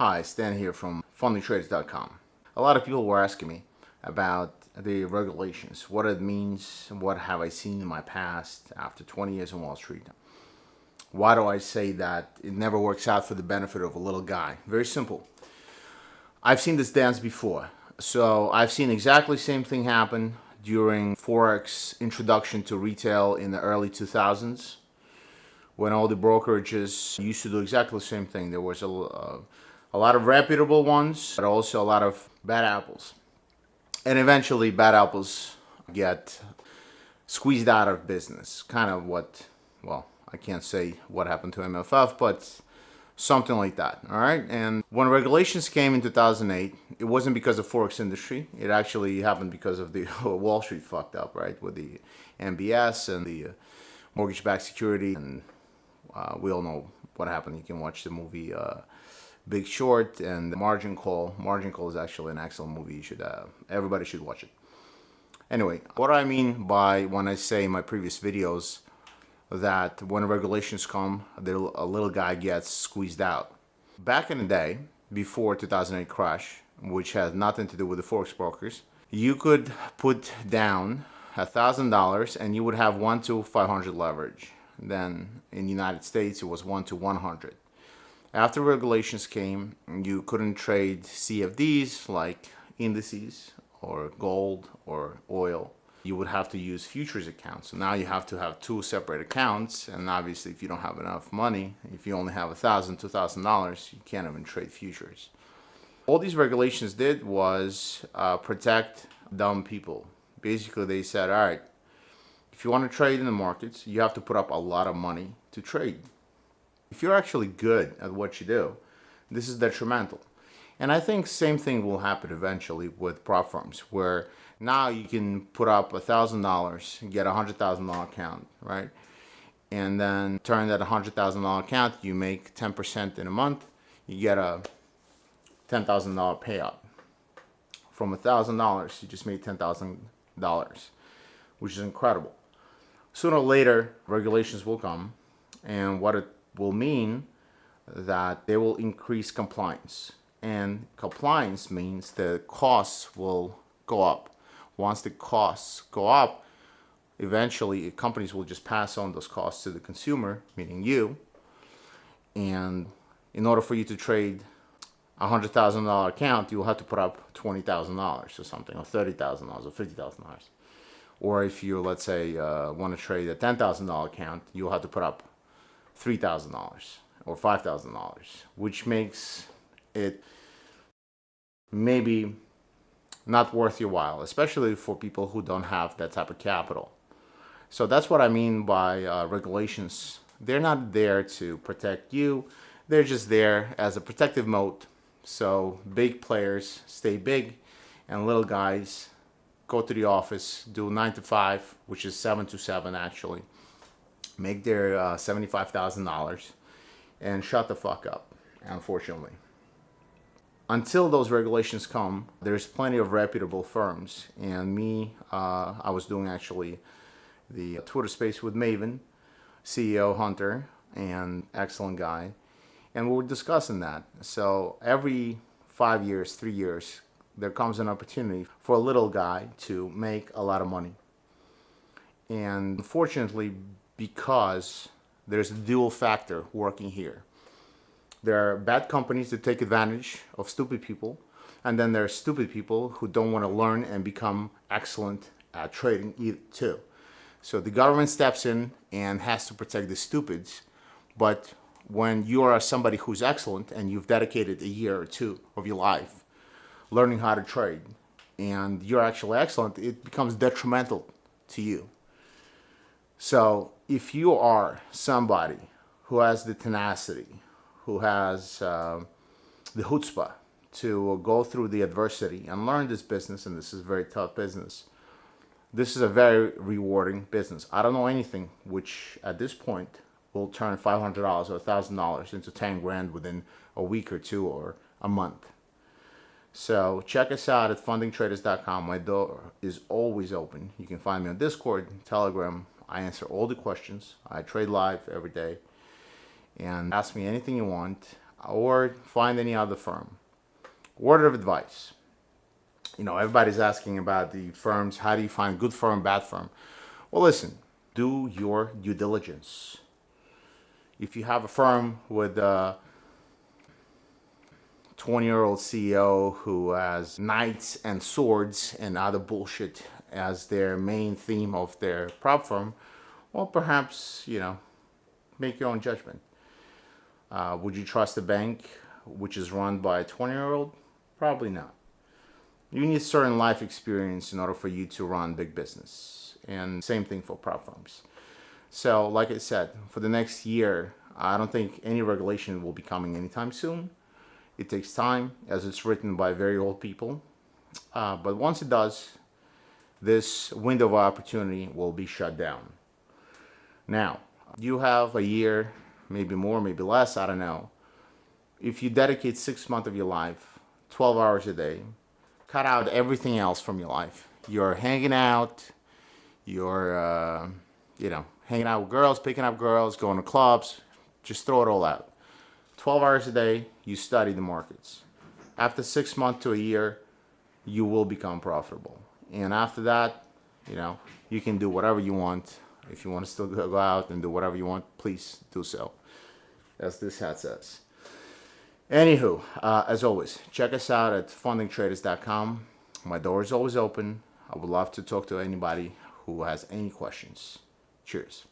Hi, Stan here from FundingTraders.com. A lot of people were asking me about the regulations, what it means, what have I seen in my past after 20 years on Wall Street. Why do I say that it never works out for the benefit of a little guy? Very simple. I've seen this dance before. So I've seen exactly the same thing happen during forex introduction to retail in the early 2000s, when all the brokerages used to do exactly the same thing. There was a lot of reputable ones, but also a lot of bad apples. And eventually bad apples get squeezed out of business. Kind of what, well, I can't say what happened to MFF, but something like that, all right? And when regulations came in 2008, it wasn't because of forex industry. It actually happened because of the Wall Street fucked up, right? With the MBS and the mortgage-backed security. And we all know what happened. You can watch the movie Big Short and Margin Call. Margin Call is actually an excellent movie. You should, everybody should watch it. Anyway, what I mean by when I say in my previous videos that when regulations come, a little guy gets squeezed out. Back in the day, before 2008 crash, which had nothing to do with the forex brokers, you could put down $1,000 and you would have 1 to 500 leverage. Then in the United States, it was 1 to 100. After regulations came, you couldn't trade CFDs like indices or gold or oil. You would have to use futures accounts. So now you have to have 2 separate accounts. And obviously, if you don't have enough money, if you only have $1,000, $2,000, you can't even trade futures. All these regulations did was protect dumb people. Basically, they said, all right, if you want to trade in the markets, you have to put up a lot of money to trade. If you're actually good at what you do, this is detrimental. And I think same thing will happen eventually with prop firms, where now you can put up $1,000 and get a $100,000 account, right? And then turn that $100,000 account, you make 10% in a month, you get a $10,000 payout. From $1,000, you just made $10,000, which is incredible. Sooner or later, regulations will come, and what it will mean that they will increase compliance. And compliance means the costs will go up. Once the costs go up, eventually companies will just pass on those costs to the consumer, meaning you. And in order for you to trade a $100,000 account, you'll have to put up $20,000 or something, or $30,000 or $50,000. Or if you, let's say, want to trade a $10,000 account, you'll have to put up $3,000 or $5,000, which makes it maybe not worth your while, especially for people who don't have that type of capital. So that's what I mean by regulations. They're not there to protect you. They're just there as a protective moat. So big players stay big and little guys go to the office, do 9 to 5, which is 7 to 7 actually, make their $75,000 and shut the fuck up, unfortunately. Until those regulations come, there's plenty of reputable firms. And me, I was doing actually the Twitter space with Maven, CEO Hunter, and excellent guy. And we were discussing that. So every 5 years, 3 years, there comes an opportunity for a little guy to make a lot of money. And unfortunately, because there's a dual factor working here. There are bad companies that take advantage of stupid people, and then there are stupid people who don't want to learn and become excellent at trading too. So the government steps in and has to protect the stupids, but when you are somebody who's excellent and you've dedicated a year or 2 of your life learning how to trade, and you're actually excellent, it becomes detrimental to you. So if you are somebody who has the tenacity, who has the chutzpah to go through the adversity and learn this business, and this is a very tough business, this is a very rewarding business. I don't know anything which at this point will turn $500 or $1,000 into 10 grand within a week or 2 or a month. So check us out at FundingTraders.com. My door is always open. You can find me on Discord, Telegram. I answer all the questions. I trade live every day. And ask me anything you want. or find any other firm. Word of advice. Everybody's asking about the firms. How do you find good firm, bad firm? Well, listen, do your due diligence. If you have a firm with a 20-year-old CEO who has knights and swords and other bullshit as their main theme of their prop firm, well, perhaps, make your own judgment. Would you trust a bank which is run by a 20-year-old? Probably not. You need certain life experience in order for you to run big business. And same thing for prop firms. So, like I said, for the next year, I don't think any regulation will be coming anytime soon. It takes time, as it's written by very old people. But once it does, this window of opportunity will be shut down. Now, you have a year, maybe more, maybe less, I don't know. If you dedicate 6 months of your life, 12 hours a day, cut out everything else from your life. You're hanging out, you're, hanging out with girls, picking up girls, going to clubs, just throw it all out. 12 hours a day, you study the markets. After 6 months to a year, you will become profitable. And after that, you can do whatever you want. If you want to still go out and do whatever you want, please do so, as this hat says. Anywho, as always, check us out at FundingTraders.com. My door is always open. I would love to talk to anybody who has any questions. Cheers.